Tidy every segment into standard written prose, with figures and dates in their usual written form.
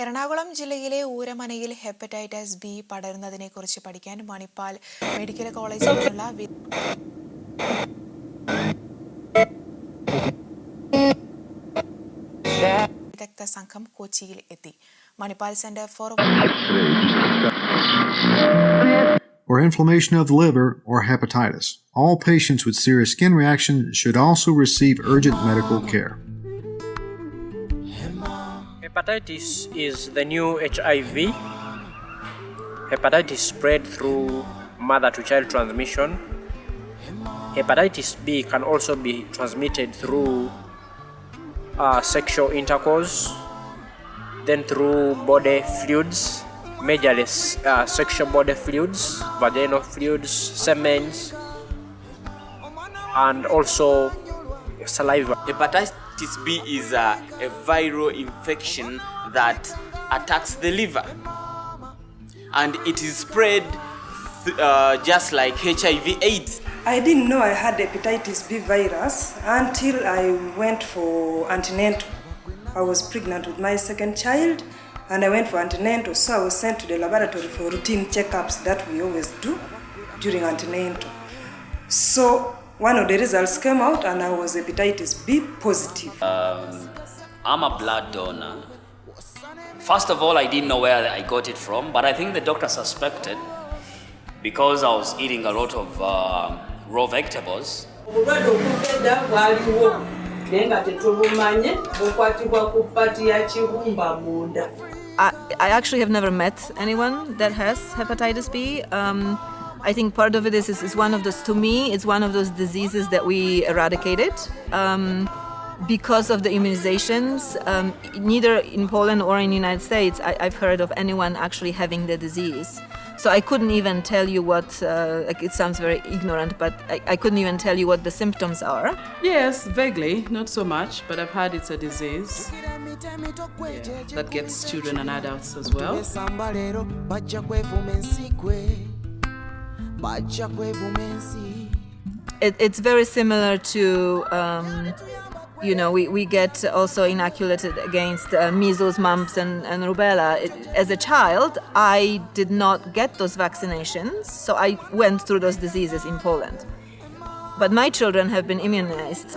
എറണാകുളം ജില്ലയിലെ ഊരമനയിൽ hepatitis B പടരുന്നതിനെക്കുറിച്ച് പഠിക്കാൻ Manipal medical കോളേജിൽ നിന്നുള്ള വിദഗ്ധ സംഘം കൊച്ചിയിൽ എത്തി. Manipal centre for or inflammation of the liver or hepatitis. All patients with serious skin reaction should also receive urgent medical care. Hepatitis is the new HIV. Hepatitis spread through mother-to-child transmission. Hepatitis B can also be transmitted through sexual intercourse, then through body fluids, majorly sexual body fluids, vaginal fluids, semens, and also saliva. Hepatitis B is a viral infection that attacks the liver, and it is spread just like HIV/AIDS. I didn't know I had hepatitis B virus until I went for antenatal. I was pregnant with my second child and I went for antenatal, so I was sent to the laboratory for routine checkups that we always do during antenatal. So one of the results came out and I was hepatitis B positive. I'm a blood donor. First of all, I didn't know where I got it from, but I think the doctor suspected because I was eating a lot of raw vegetables. I actually have never met anyone that has hepatitis B. I think part of it is one of those, to me, it's one of those diseases that we eradicated because of the immunizations. Neither in Poland or in the United States I've heard of anyone actually having the disease. So I couldn't even tell you what, it sounds very ignorant, but I couldn't even tell you what the symptoms are. Yes, vaguely, not so much, but I've heard it's a disease that gets children and adults as well. It's very similar to, we get also inoculated against measles, mumps, and rubella. As a child, I did not get those vaccinations, so I went through those diseases in Poland. But my children have been immunized.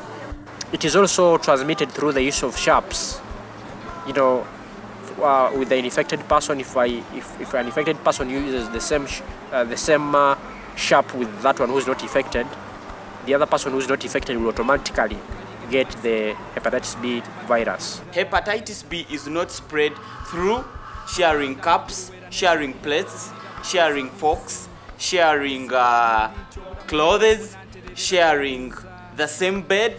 It is also transmitted through the use of sharps. With the infected person, if an infected person uses the same sharp with that one who's not infected, the other person who's not infected will automatically get the hepatitis B virus. Hepatitis B is not spread through sharing cups, sharing plates, sharing forks, sharing clothes, sharing the same bed,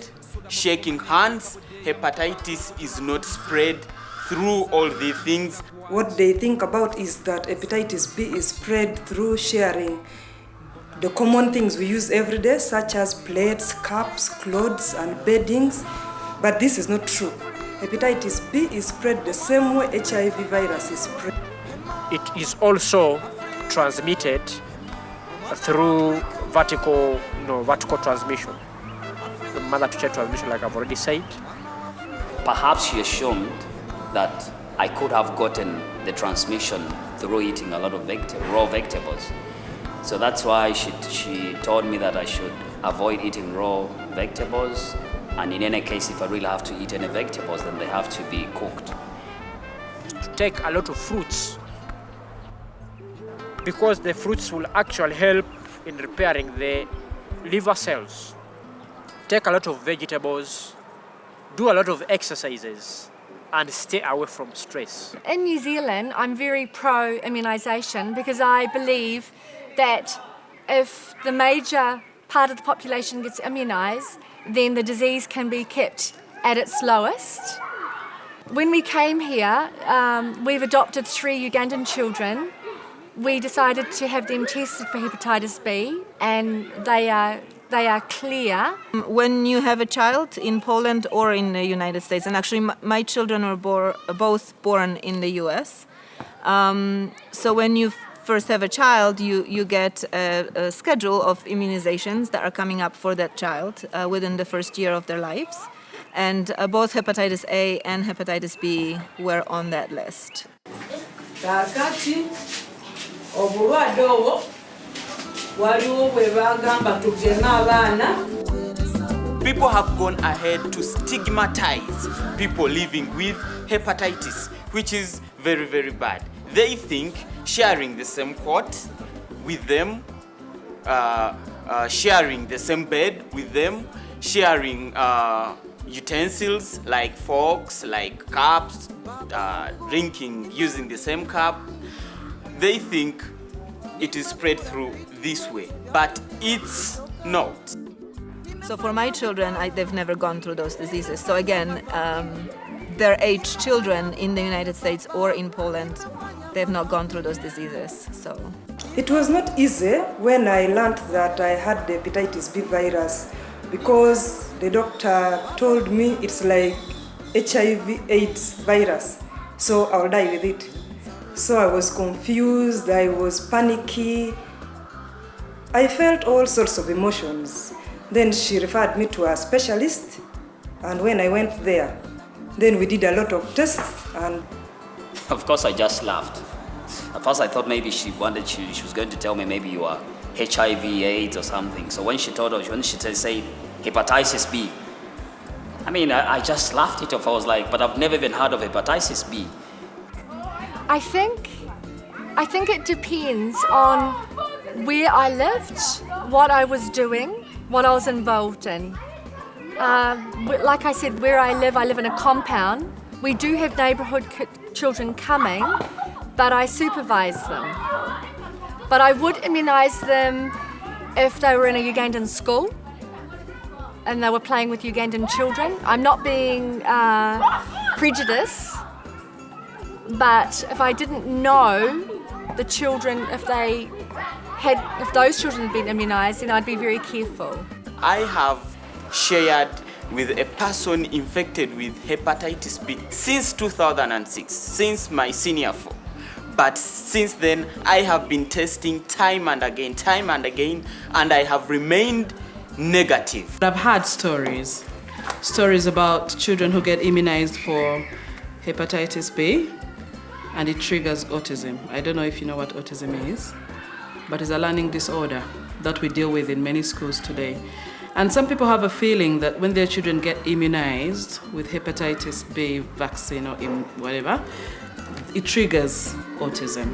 shaking hands. Hepatitis is not spread through all these things. What they think about is that hepatitis B is spread through sharing the common things we use every day, such as plates, cups, clothes, and beddings. But this is not true. Hepatitis B is spread the same way HIV virus is spread. It is also transmitted through vertical transmission, the mother-to-child transmission, like I've already said. Perhaps she assumed that I could have gotten the transmission through eating a lot of raw vegetables. So that's why she told me that I should avoid eating raw vegetables, and in any case, if I really have to eat any vegetables, then they have to be cooked. To take a lot of fruits, because the fruits will actually help in repairing the liver cells. Take a lot of vegetables, do a lot of exercises, and stay away from stress. In New Zealand, I'm very pro-immunisation because I believe that if the major part of the population gets immunised, then the disease can be kept at its lowest. When we came here, we've adopted 3 Ugandan children. We decided to have them tested for hepatitis B, and they are clear. When you have a child in Poland or in the United States, and actually my children were both born in the US, so when you first have a child, you get a schedule of immunizations that are coming up for that child within the first year of their lives. And both hepatitis A and hepatitis B were on that list. Kakati obulwadde obwo waliwo bwe bagamba tugeme abaana. People have gone ahead to stigmatize people living with hepatitis, which is very, very bad. They think sharing the same cot with them, sharing the same bed with them, sharing utensils like forks, like cups, drinking using the same cup, they think it is spread through this way, but it's not. So for my children, they've never gone through those diseases. So again, their age children in the United States or in Poland, they've not gone through those diseases. So It was not easy when I learned that I had the hepatitis B virus, because the doctor told me it's like HIV/AIDS virus, so I'll die with it. So I was confused, I was panicky, I felt all sorts of emotions. Then she referred me to a specialist, and when I went there, then we did a lot of tests, and Of course, I just laughed. At first, I thought maybe she was going to tell me maybe you are HIV/AIDS or something. So when she said hepatitis B, I mean, I just laughed it off. I was like, but I've never even heard of hepatitis B. I think it depends on where I lived, what I was doing, what I was involved in. Like I said, where I live in a compound. We do have neighbourhood children coming, but I supervise them. But I would immunise them if they were in a Ugandan school and they were playing with Ugandan children. I'm not being prejudiced, but if I didn't know the children, if those children had been immunised, then I'd be very careful. I have shared with a person infected with hepatitis B since 2006, since my senior 4. But since then, I have been testing time and again, and I have remained negative. I've had stories about children who get immunized for hepatitis B, and it triggers autism. I don't know if you know what autism is, but it's a learning disorder that we deal with in many schools today. And some people have a feeling that when their children get immunized with hepatitis B vaccine or whatever, it triggers autism.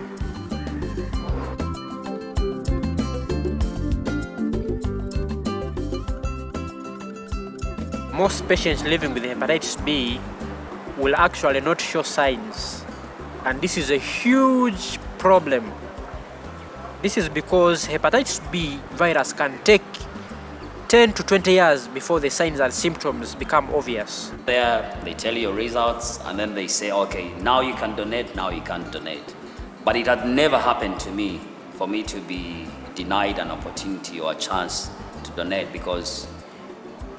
Most patients living with hepatitis B will actually not show signs, and this is a huge problem. This is because hepatitis B virus can take 10 to 20 years before the signs and symptoms become obvious. They tell you results, and then they say, okay, now you can donate, now you can't donate. But it had never happened to me, for me to be denied an opportunity or a chance to donate, because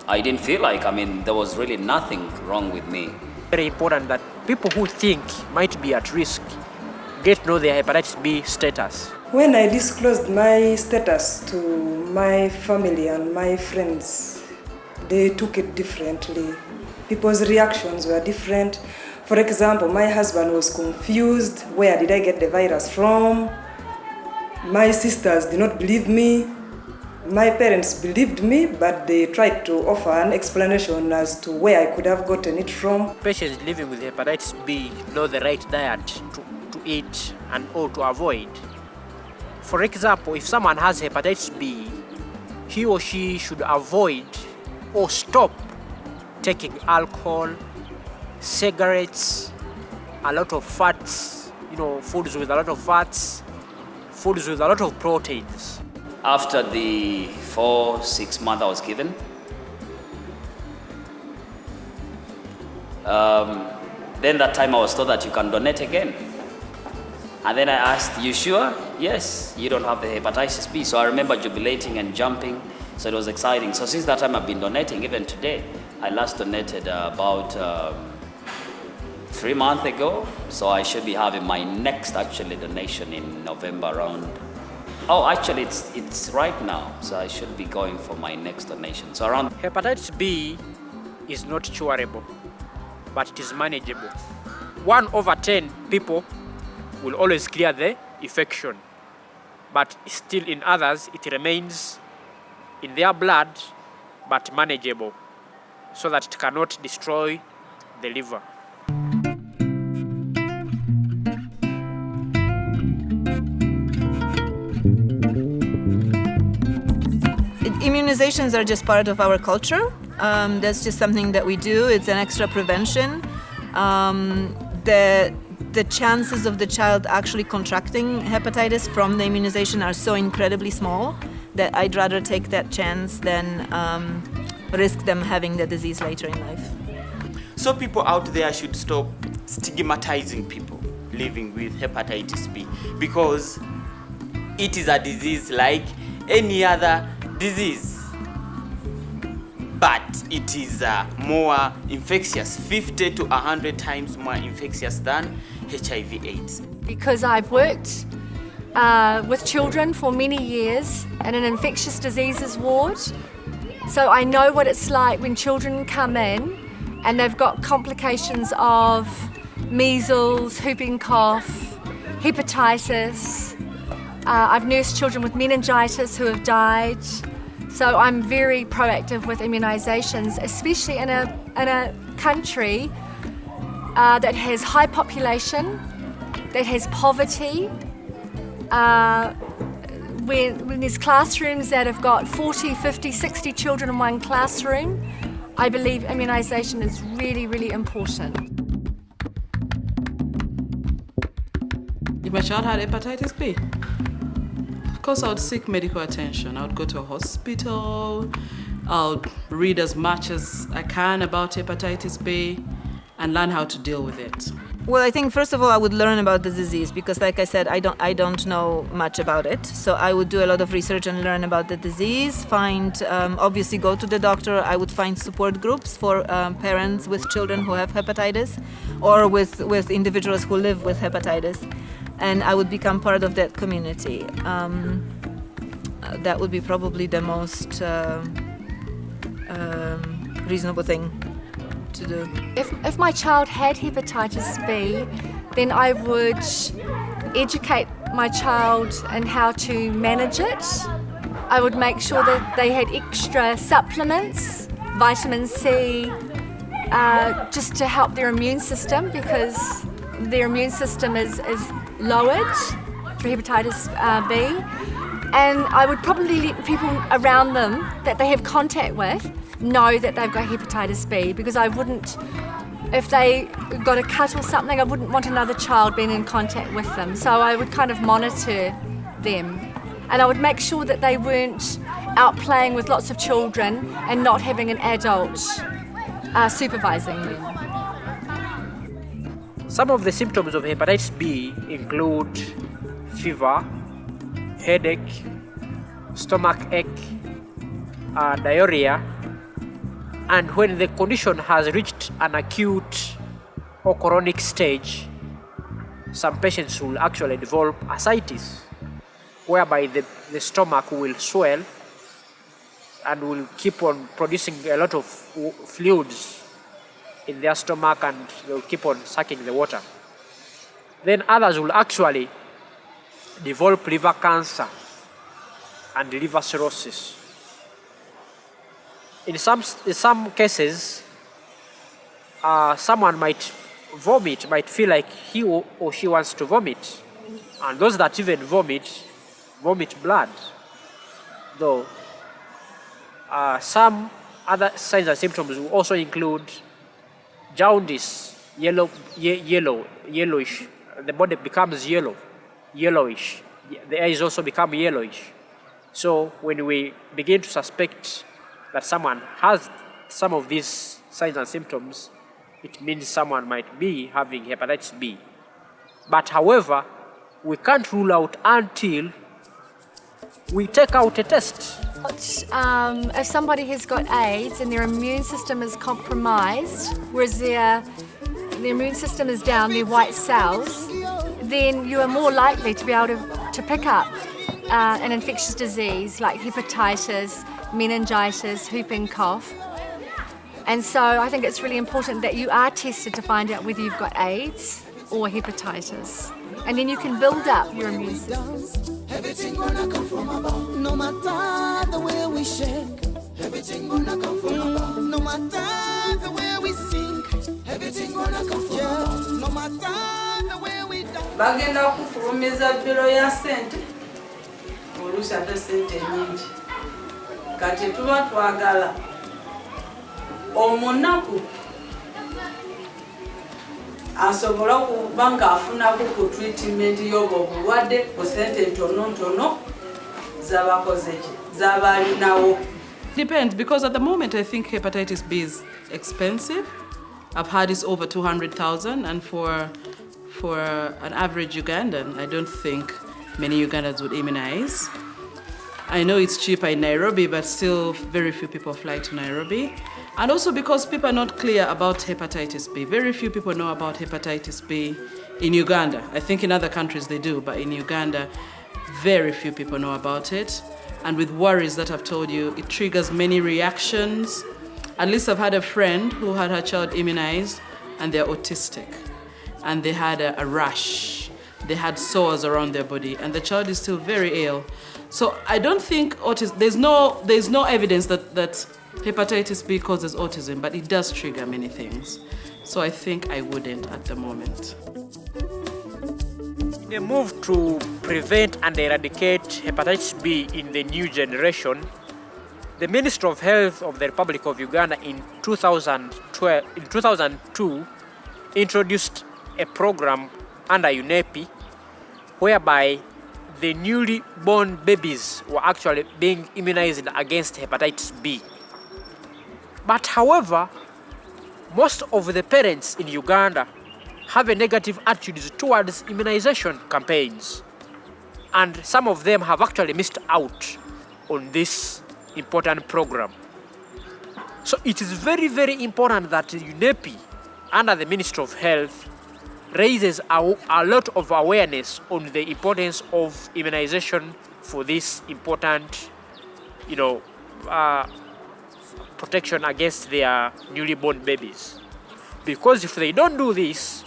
I didn't feel like, there was really nothing wrong with me. Very important that people who think might be at risk get to know their hepatitis B status. when I disclosed my status to my family and my friends, they took it differently. People's reactions were different. For example, my husband was confused. Where did I get the virus from? My sisters did not believe me. My parents believed me, but they tried to offer an explanation as to where I could have gotten it from. Patients living with hepatitis B know the right diet to eat and or to avoid. For example, if someone has hepatitis B, he or she should avoid or stop taking alcohol, cigarettes, a lot of fats, foods with a lot of fats, foods with a lot of proteins. After the 4-6 months I was given, then that time I was told that you can donate again. And then I asked, you sure? Yes, you don't have the hepatitis B. So I remember jubilating and jumping, so it was exciting. So since that time I've been donating, even today. I last donated about 3 months ago, so I should be having my next donation in November around. Oh, actually, it's right now, so I should be going for my next donation. So around Hepatitis B is not curable, but it is manageable. 1 over 10 people will always clear the infection, but still in others it remains in their blood but manageable, so that it cannot destroy the liver. Immunizations are just part of our culture. That's just something that we do. It's an extra prevention. The chances of the child actually contracting hepatitis from the immunization are so incredibly small that I'd rather take that chance than risk them having the disease later in life. So people out there should stop stigmatizing people living with hepatitis B, because it is a disease like any other disease, but it is more infectious, 50 to 100 times more infectious than HIV/AIDS. Because I've worked with children for many years in an infectious diseases ward, so I know what it's like when children come in and they've got complications of measles, whooping cough, hepatitis. I've nursed children with meningitis who have died. So I'm very proactive with immunisations, especially in a country that has high population, that has poverty. When there's classrooms that have got 40, 50, 60 children in one classroom, I believe immunisation is really, really important. If my child had hepatitis B, of course I would seek medical attention. I would go to a hospital, I would read as much as I can about hepatitis B and learn how to deal with it. Well, I think first of all I would learn about the disease because, like I said, I don't know much about it. So I would do a lot of research and learn about the disease. Obviously go to the doctor. I would find support groups for parents with children who have hepatitis, or with individuals who live with hepatitis, and I would become part of that community. That would be probably the most reasonable thing to do. If my child had hepatitis B, then I would educate my child in how to manage it. I would make sure that they had extra supplements, vitamin C, just to help their immune system, because their immune system is lowered through hepatitis B. And I would probably let people around them that they have contact with know that they've got hepatitis B, because I wouldn't, if they got a cut or something, I wouldn't want another child being in contact with them. So I would kind of monitor them, and I would make sure that they weren't out playing with lots of children and not having an adult supervising them. Some of the symptoms of hepatitis B include fever, headache, stomach ache, diarrhea, and when the condition has reached an acute or chronic stage, some patients will actually develop ascites, whereby the stomach will swell and will keep on producing a lot of fluids in their stomach, and they'll keep on sucking the water. Then others will actually develop liver cancer and liver cirrhosis. In some cases, someone might feel like he or she wants to vomit, and those that even vomit blood. Though some other signs and symptoms will also include jaundice, yellowish. The body becomes yellowish. The eyes also become yellowish. So when we begin to suspect that someone has some of these signs and symptoms, it means someone might be having hepatitis B. But however, we can't rule out until we take out a test. If somebody has got AIDS and their immune system is compromised, whereas their immune system is down, their white cells, then you are more likely to be able to pick up an infectious disease like hepatitis, meningitis, whooping cough. And so I think it's really important that you are tested to find out whether you've got AIDS or hepatitis. And then you can build up your immune system. Everything gonna come from above. No matter the way we shake, everything gonna come from above. No matter the way we sink, everything gonna come from above. No matter the way we die. Bagenda kufulumiza biro ya sente oluusi ate sente nyingi kati tuba twagala omunaku asobola okuba ng'afunako ku treatment y'obwo obulwadde ku sente ntono z'aba alinawo. Depends, because at the moment I think hepatitis B is expensive. I've heard it's over 200,000, and for an average Ugandan, I don't think many Ugandans would immunize. I know it's cheaper in Nairobi, but still very few people fly to Nairobi. And also because people are not clear about hepatitis B. Very few people know about hepatitis B in Uganda. I think in other countries they do, but in Uganda, very few people know about it. And with worries that I've told you, it triggers many reactions. At least I've had a friend who had her child immunized, and they're autistic. And they had a rash. They had sores around their body, and the child is still very ill. So I don't think there's no evidence that hepatitis B causes autism, but it does trigger many things. So I think I wouldn't at the moment. In a move to prevent and eradicate hepatitis B in the new generation, the Ministry of Health of the Republic of Uganda in 2002 introduced a program under UNEP whereby the newly born babies were actually being immunized against hepatitis B. But however, most of the parents in Uganda have a negative attitude towards immunization campaigns, and some of them have actually missed out on this important program. So it is very, very important that UNEP, under the Ministry of Health, raises a lot of awareness on the importance of immunization for this important, protection against their newly born babies. Because if they don't do this,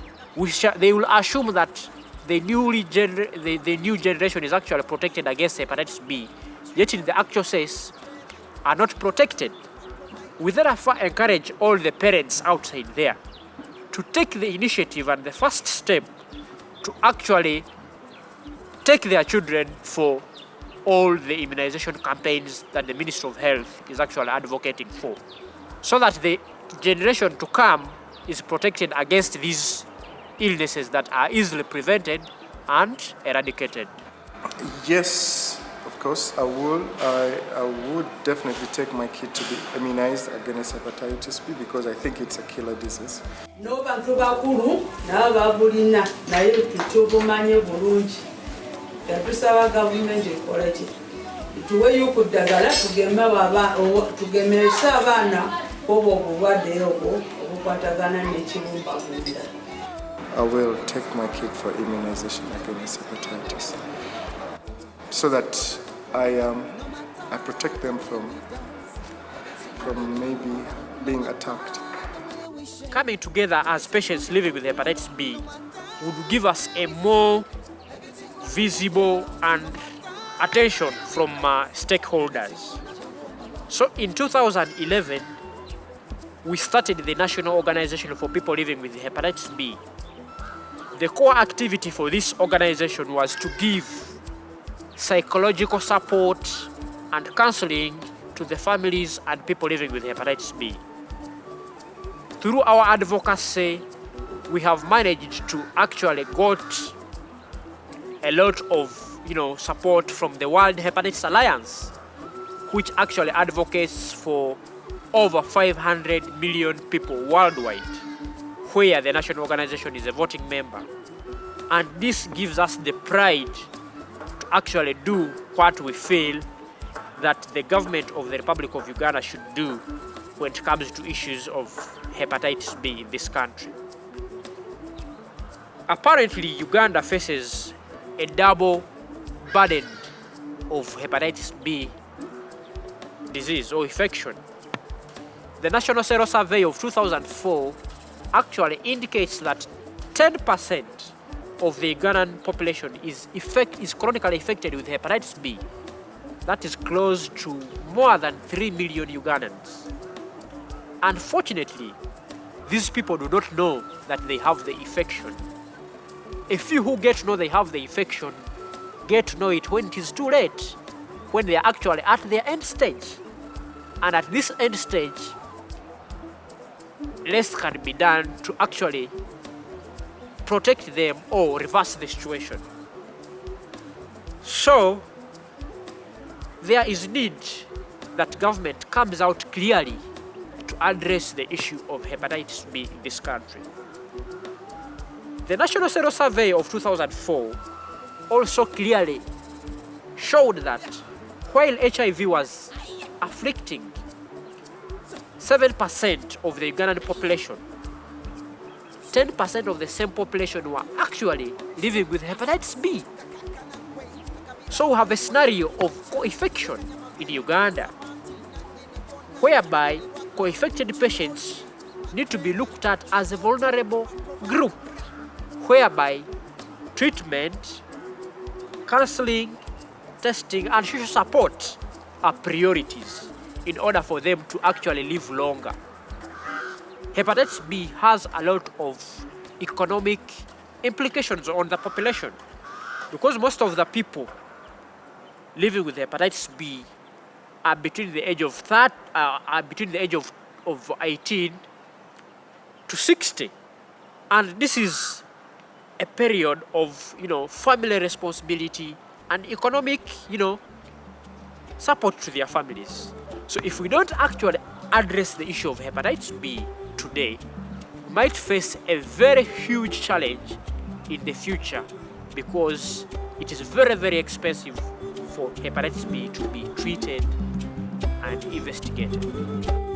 they will assume that the new generation is actually protected against hepatitis B, yet in the actual sense are not protected. We therefore encourage all the parents outside there to take the initiative and the first step to actually take their children for all the immunization campaigns that the Ministry of Health is actually advocating for, so that the generation to come is protected against these illnesses that are easily prevented and eradicated. Yes, of course, I would. I would definitely take my kid to be immunized against hepatitis B because I think it's a killer disease. No bantu bakulu n'ababulina naye tutubumanye bulungi. Yatusaba gavumenti ekola ki? Tuweyo ku ddagala tugemesa abaana obwo obulwadde obwo obukwatagana n'ekibumbabunda. I will take my kid for immunization against hepatitis so that I protect them from maybe being attacked. Coming together as patients living with hepatitis B would give us a more visible and attention from stakeholders. So in 2011, we started the National Organization for People Living with Hepatitis B. The core activity for this organization was to give psychological support and counseling to the families and people living with hepatitis B. Through our advocacy, we have managed to actually got a lot of support from the World Hepatitis Alliance, which actually advocates for over 500 million people worldwide, where the national organization is a voting member. And this gives us the pride to actually do what we feel that the government of the Republic of Uganda should do when it comes to issues of hepatitis B in this country. Apparently, Uganda faces a double burden of hepatitis B disease or infection. The National Sero Survey of 2004 actually indicates that 10% of the Ugandan population is chronically affected with hepatitis B. That is close to more than 3 million Ugandans. Unfortunately, these people do not know that they have the infection. A few who get to know they have the infection get to know it when it is too late, when they are actually at their end stage. And at this end stage, less can be done to actually protect them or reverse the situation. So, there is need that government comes out clearly to address the issue of hepatitis B in this country. The National Sero Survey of 2004 also clearly showed that while HIV was afflicting 7% of the Ugandan population, 10% of the same population were actually living with hepatitis B. So we have a scenario of co-infection in Uganda, whereby co-infected patients need to be looked at as a vulnerable group, whereby treatment, counseling, testing, and social support are priorities in order for them to actually live longer. Hepatitis B has a lot of economic implications on the population because most of the people living with hepatitis B are between the age of 18 to 60, and this is a period of family responsibility and economic support to their families. So if we don't actually address the issue of hepatitis B today, we might face a very huge challenge in the future because it is very, very expensive for hepatitis B to be treated and investigated.